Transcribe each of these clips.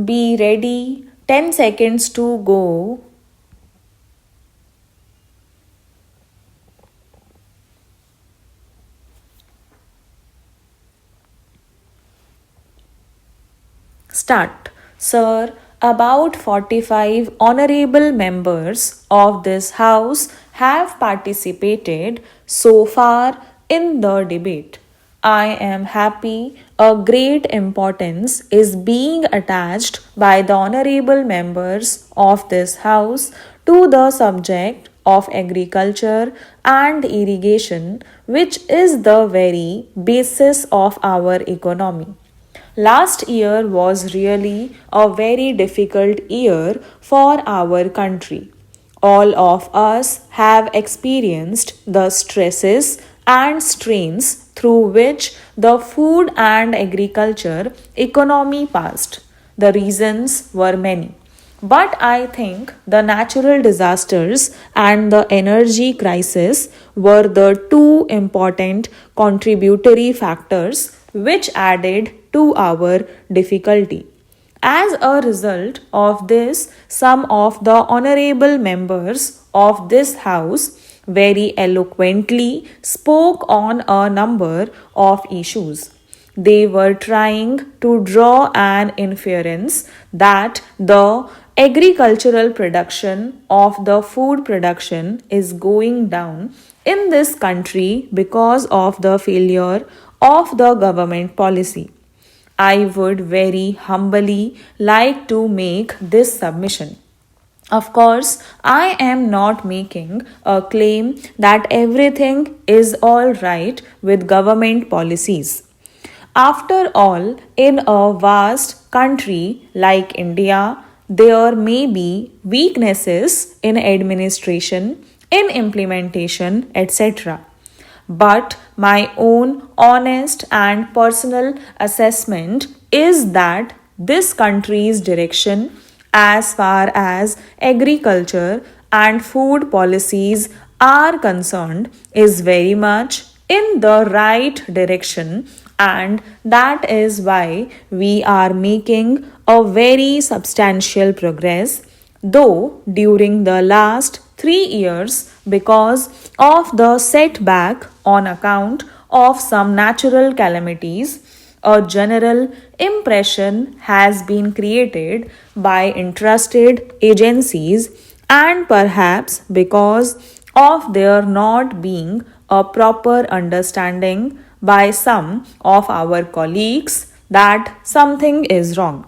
Be ready. 10 seconds to go. Start. Sir, about 45 honorable members of this House have participated so far in the debate. I am happy a great importance is being attached by the honorable members of this House to the subject of agriculture and irrigation, which is the very basis of our economy. Last year was really a very difficult year for our country. All of us have experienced the stresses and strains through which the food and agriculture economy passed. The reasons were many. But I think the natural disasters and the energy crisis were the two important contributory factors which added to our difficulty. As a result of this, some of the honorable members of this House very eloquently spoke on a number of issues. They were trying to draw an inference that the agricultural production of the food production is going down in this country because of the failure of the government policy. I would very humbly like to make this submission. Of course, I am not making a claim that everything is all right with government policies. After all, in a vast country like India, there may be weaknesses in administration, in implementation, etc. But my own honest and personal assessment is that this country's direction, as far as agriculture and food policies are concerned, is very much in the right direction, and that is why we are making a very substantial progress, though during the last 3 years, because of the setback on account of some natural calamities, a general impression has been created by interested agencies, and perhaps because of there not being a proper understanding by some of our colleagues that something is wrong.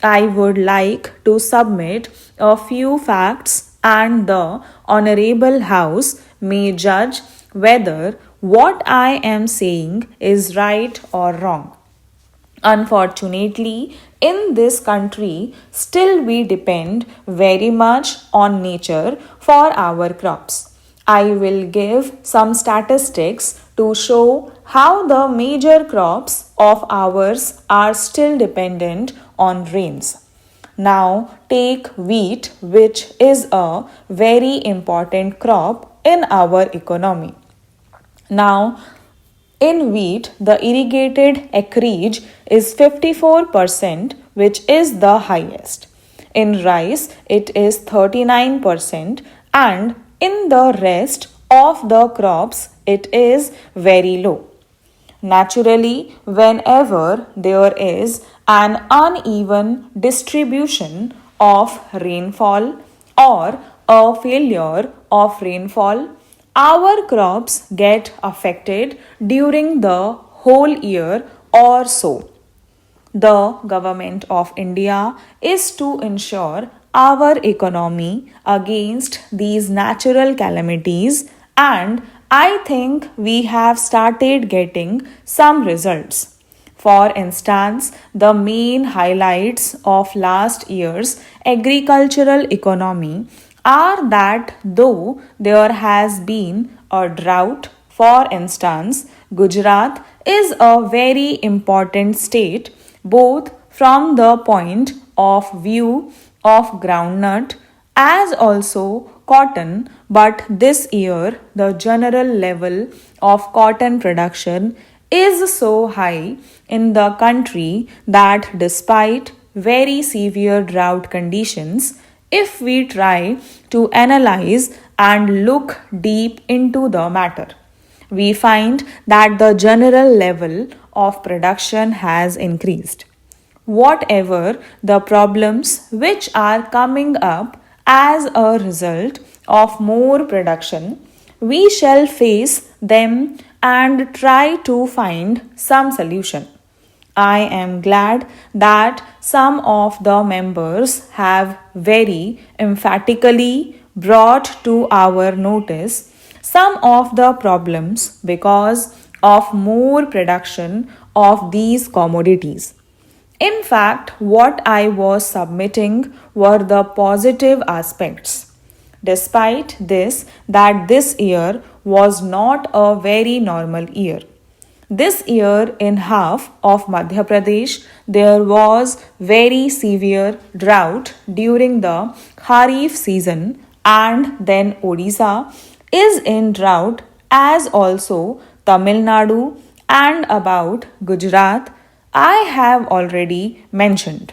I would like to submit a few facts, and the Honorable House may judge whether what I am saying is right or wrong. Unfortunately, in this country, still we depend very much on nature for our crops. I will give some statistics to show how the major crops of ours are still dependent on rains. Now, take wheat, which is a very important crop in our economy. Now, in wheat, the irrigated acreage is 54%, which is the highest. In rice, it is 39%, and in the rest of the crops, it is very low. Naturally, whenever there is an uneven distribution of rainfall or a failure of rainfall, our crops get affected during the whole year or so. The government of India is to ensure our economy against these natural calamities, and I think we have started getting some results. For instance, the main highlights of last year's agricultural economy are that though there has been a drought, for instance, Gujarat is a very important state both from the point of view of groundnut as also cotton, but this year the general level of cotton production is so high in the country that despite very severe drought conditions if we try to analyze and look deep into the matter. We find that the general level of production has increased. Whatever the problems which are coming up as a result of more production, we shall face them and try to find some solution. I am glad that some of the members have very emphatically brought to our notice some of the problems because of more production of these commodities. In fact, what I was submitting were the positive aspects. Despite this, that this year was not a very normal year. This year, in half of Madhya Pradesh, there was very severe drought during the Kharif season, and then Odisha is in drought, as also Tamil Nadu and about Gujarat. I have already mentioned.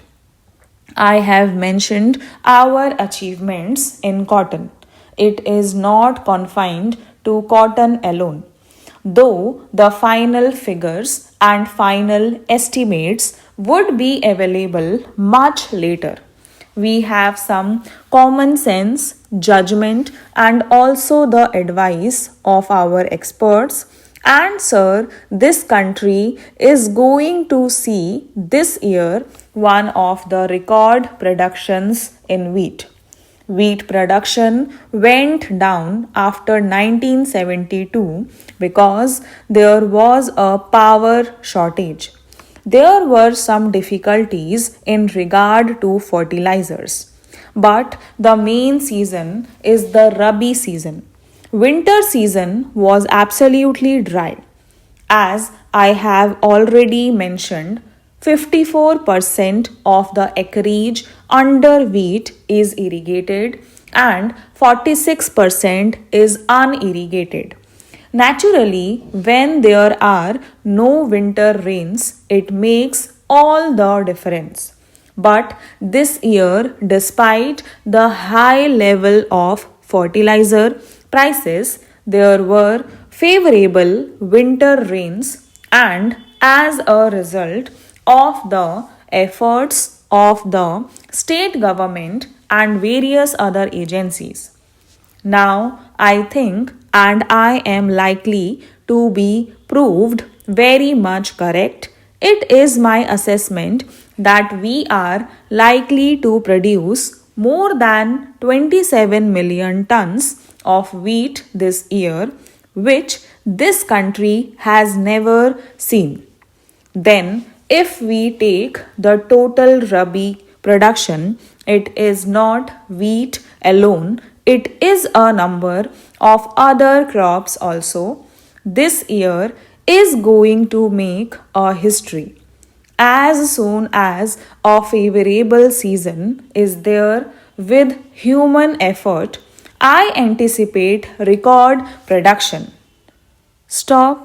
I have mentioned our achievements in cotton. It is not confined to cotton alone. Though the final figures and final estimates would be available much later. We have some common sense, judgment, and also the advice of our experts. And, sir, this country is going to see this year one of the record productions in wheat. Wheat production went down after 1972 because there was a power shortage. There were some difficulties in regard to fertilizers. But the main season is the Rabi season. Winter season was absolutely dry. As I have already mentioned, 54% of the acreage under wheat is irrigated and 46% is unirrigated. Naturally, when there are no winter rains, it makes all the difference. But this year, despite the high level of fertilizer prices, there were favorable winter rains, and as a result of the efforts of the state government and various other agencies. Now, I think, and I am likely to be proved very much correct, it is my assessment that we are likely to produce more than 27 million tons of wheat this year, which this country has never seen. Then, if we take the total Rabi production, it is not wheat alone, it is a number of other crops also. This year is going to make a history. As soon as a favorable season is there with human effort, I anticipate record production. Stop.